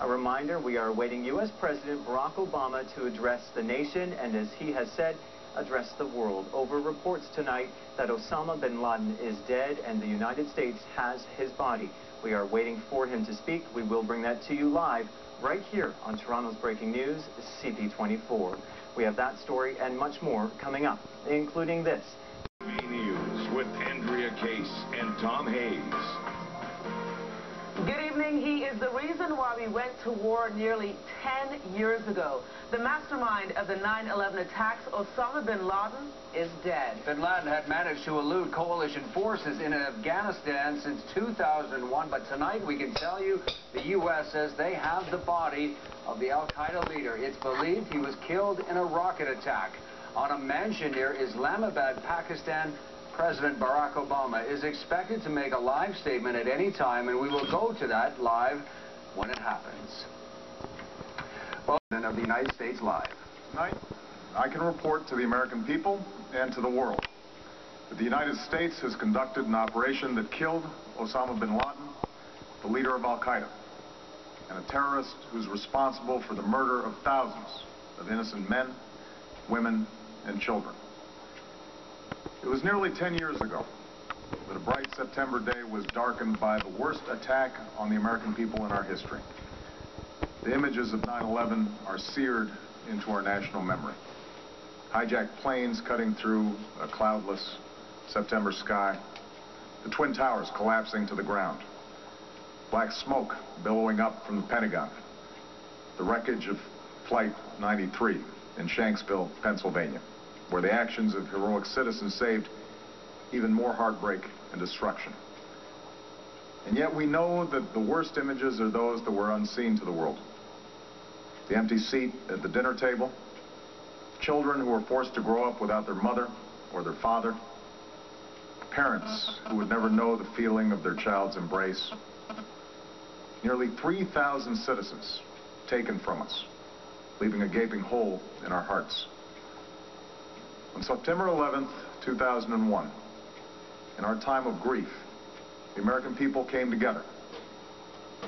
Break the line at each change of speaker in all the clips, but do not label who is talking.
A reminder, we are awaiting U.S. President Barack Obama to address the nation and, as he has said, address the world over reports tonight that Osama Bin Laden is dead and the United States has his body. We are waiting for him to speak. We will bring that to you live right here on Toronto's Breaking News, CP24. We have that story and much more coming up, including this.
News with Andrea Case and Tom Hayes.
Good evening. He is the reason why we went to war nearly 10 years ago. The mastermind of the 9/11 attacks, Osama Bin Laden, is dead.
Bin Laden had managed to elude coalition forces in Afghanistan since 2001, but tonight we can tell you the U.S. says they have the body of the al-Qaeda leader. It's believed he was killed in a rocket attack on a mansion near Islamabad, Pakistan. President Barack Obama is expected to make a live statement at any time, and we will go to that live when it happens. President of the United States live.
Tonight, I can report to the American people and to the world that the United States has conducted an operation that killed Osama Bin Laden, the leader of al-Qaeda, and a terrorist who's responsible for the murder of thousands of innocent men, women, and children. It was nearly 10 years ago that a bright September day was darkened by the worst attack on the American people in our history. The images of 9/11 are seared into our national memory. Hijacked planes cutting through a cloudless September sky, the Twin Towers collapsing to the ground, black smoke billowing up from the Pentagon, the wreckage of Flight 93 in Shanksville, Pennsylvania, where the actions of heroic citizens saved even more heartbreak and destruction. And yet we know that the worst images are those that were unseen to the world. The empty seat at the dinner table, children who were forced to grow up without their mother or their father, parents who would never know the feeling of their child's embrace, nearly 3,000 citizens taken from us, leaving a gaping hole in our hearts. On September 11th, 2001, in our time of grief, the American people came together.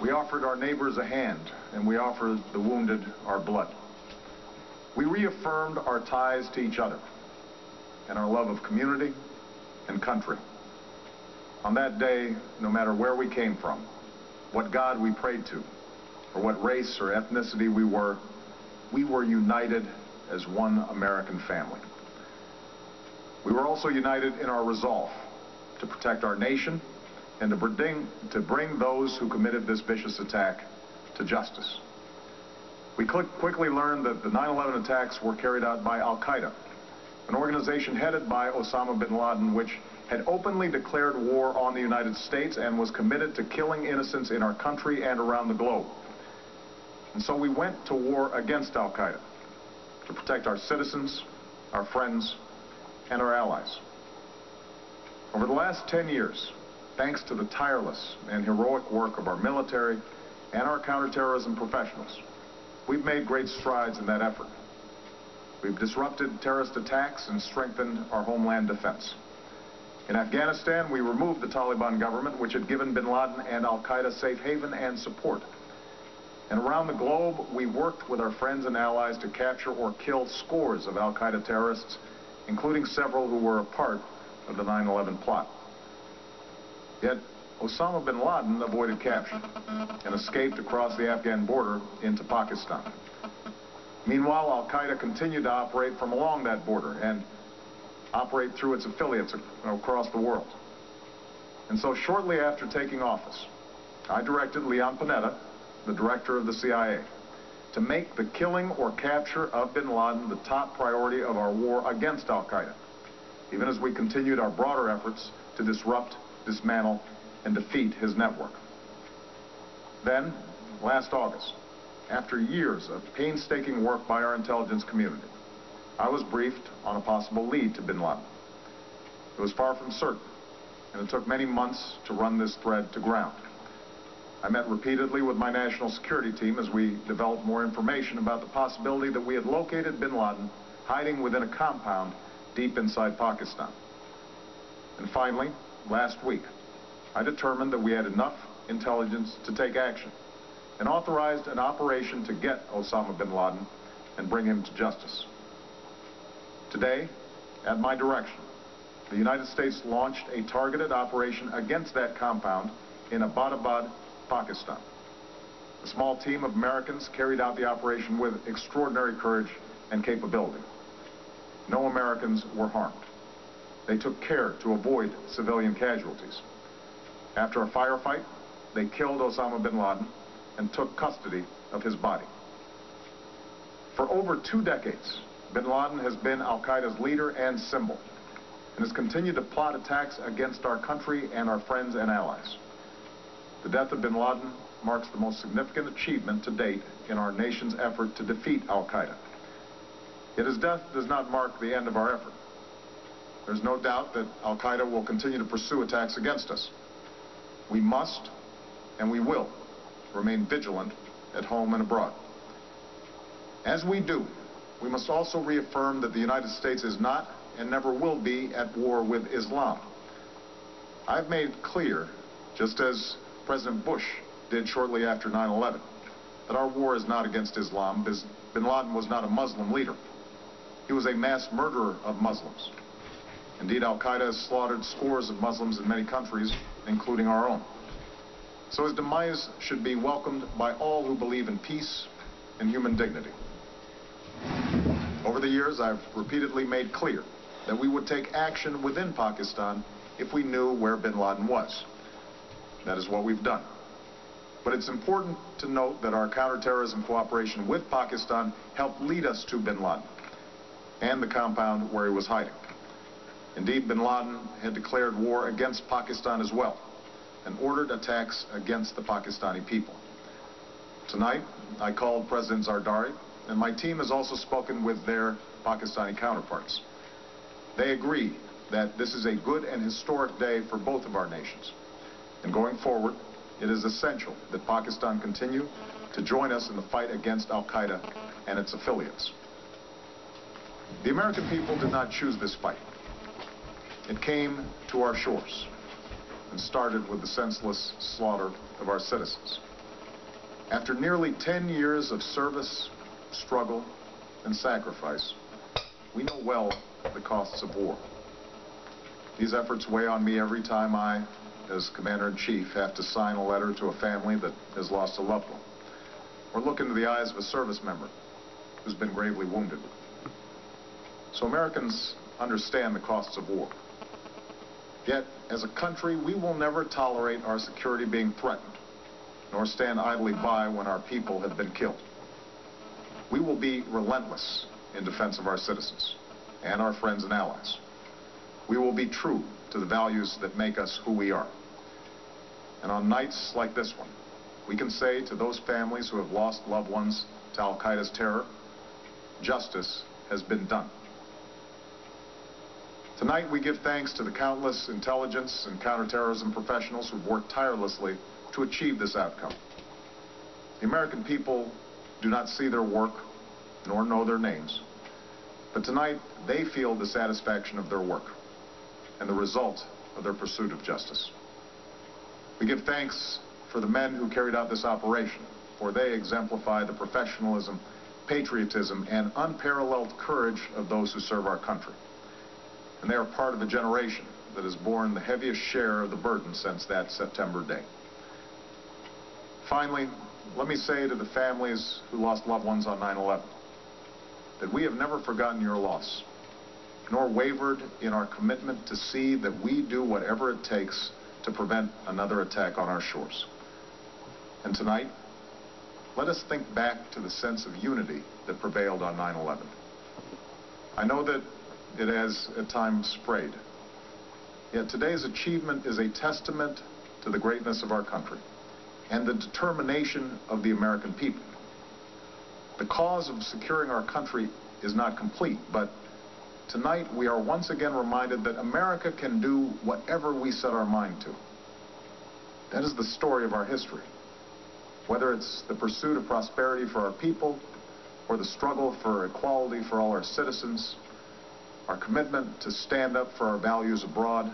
We offered our neighbors a hand, and we offered the wounded our blood. We reaffirmed our ties to each other and our love of community and country. On that day, no matter where we came from, what God we prayed to, or what race or ethnicity we were united as one American family. We were also united in our resolve to protect our nation and to bring those who committed this vicious attack to justice. We quickly learned that the 9/11 attacks were carried out by al-Qaeda, an organization headed by Osama Bin Laden, which had openly declared war on the United States and was committed to killing innocents in our country and around the globe. And so we went to war against al-Qaeda to protect our citizens, our friends, and our allies. Over the last 10 years, thanks to the tireless and heroic work of our military and our counterterrorism professionals, we've made great strides in that effort. We've disrupted terrorist attacks and strengthened our homeland defense. In Afghanistan, we removed the Taliban government, which had given Bin Laden and al-Qaeda safe haven and support. And around the globe, we worked with our friends and allies to capture or kill scores of al-Qaeda terrorists, including several who were a part of the 9/11 plot. Yet, Osama bin Laden avoided capture and escaped across the Afghan border into Pakistan. Meanwhile, al-Qaeda continued to operate from along that border and operate through its affiliates across the world. And so shortly after taking office, I directed Leon Panetta, the director of the CIA, to make the killing or capture of bin Laden the top priority of our war against al-Qaeda, even as we continued our broader efforts to disrupt, dismantle, and defeat his network. Then, last August, after years of painstaking work by our intelligence community, I was briefed on a possible lead to bin Laden. It was far from certain, and it took many months to run this thread to ground. I met repeatedly with my national security team as we developed more information about the possibility that we had located bin Laden hiding within a compound deep inside Pakistan. And finally, last week, I determined that we had enough intelligence to take action and authorized an operation to get Osama bin Laden and bring him to justice. Today, at my direction, the United States launched a targeted operation against that compound in Abbottabad, Pakistan. A small team of Americans carried out the operation with extraordinary courage and capability. No Americans were harmed. They took care to avoid civilian casualties. After a firefight, they killed Osama bin Laden and took custody of his body. For over 2 decades, bin Laden has been al-Qaeda's leader and symbol, and has continued to plot attacks against our country and our friends and allies. The death of bin Laden marks the most significant achievement to date in our nation's effort to defeat al-Qaeda. Yet his death does not mark the end of our effort. There's no doubt that al-Qaeda will continue to pursue attacks against us. We must, and we will, remain vigilant at home and abroad. As we do, we must also reaffirm that the United States is not and never will be at war with Islam. I've made clear, just as President Bush did shortly after 9/11, that our war is not against Islam. Bin Laden was not a Muslim leader. He was a mass murderer of Muslims. Indeed, al-Qaeda has slaughtered scores of Muslims in many countries, including our own. So his demise should be welcomed by all who believe in peace and human dignity. Over the years, I've repeatedly made clear that we would take action within Pakistan if we knew where bin Laden was. That is what we've done. But it's important to note that our counterterrorism cooperation with Pakistan helped lead us to bin Laden and the compound where he was hiding. Indeed, bin Laden had declared war against Pakistan as well and ordered attacks against the Pakistani people. Tonight, I called President Zardari, and my team has also spoken with their Pakistani counterparts. They agree that this is a good and historic day for both of our nations. And going forward, it is essential that Pakistan continue to join us in the fight against al-Qaeda and its affiliates. The American people did not choose this fight. It came to our shores and started with the senseless slaughter of our citizens. After nearly 10 years of service, struggle, and sacrifice, we know well the costs of war. These efforts weigh on me every time I, as Commander-in-Chief, have to sign a letter to a family that has lost a loved one, or look into the eyes of a service member who's been gravely wounded. So Americans understand the costs of war. Yet, as a country, we will never tolerate our security being threatened, nor stand idly by when our people have been killed. We will be relentless in defense of our citizens and our friends and allies. We will be true to the values that make us who we are. And on nights like this one, we can say to those families who have lost loved ones to al-Qaeda's terror, justice has been done. Tonight, we give thanks to the countless intelligence and counterterrorism professionals who've worked tirelessly to achieve this outcome. The American people do not see their work, nor know their names. But tonight, they feel the satisfaction of their work and the result of their pursuit of justice. We give thanks for the men who carried out this operation, for they exemplify the professionalism, patriotism, and unparalleled courage of those who serve our country. And they are part of a generation that has borne the heaviest share of the burden since that September day. Finally, let me say to the families who lost loved ones on 9/11 that we have never forgotten your loss, nor wavered in our commitment to see that we do whatever it takes to prevent another attack on our shores. And tonight, let us think back to the sense of unity that prevailed on 9/11. I know that it has at times frayed. Yet today's achievement is a testament to the greatness of our country and the determination of the American people. The cause of securing our country is not complete, but tonight we are once again reminded that America can do whatever we set our mind to. That is the story of our history. Whether it's the pursuit of prosperity for our people or the struggle for equality for all our citizens, our commitment to stand up for our values abroad,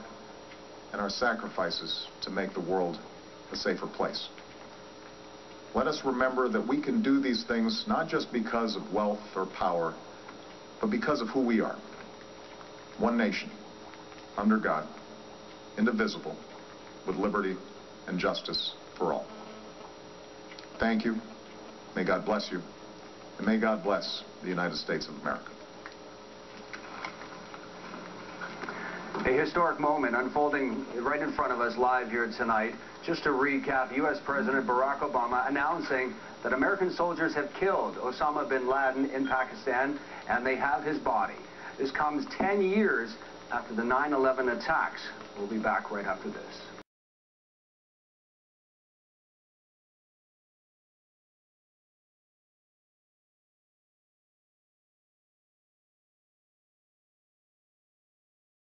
and our sacrifices to make the world a safer place. let us remember that we can do these things not just because of wealth or power, but because of who we are. One nation, under God, indivisible, with liberty and justice for all. Thank you. May God bless you. And may God bless the United States of America.
A historic moment unfolding right in front of us live here tonight. Just to recap, U.S. President Barack Obama announcing that American soldiers have killed Osama Bin Laden in Pakistan, and they have his body. This comes 10 years after the 9/11 attacks. We'll be back right after this.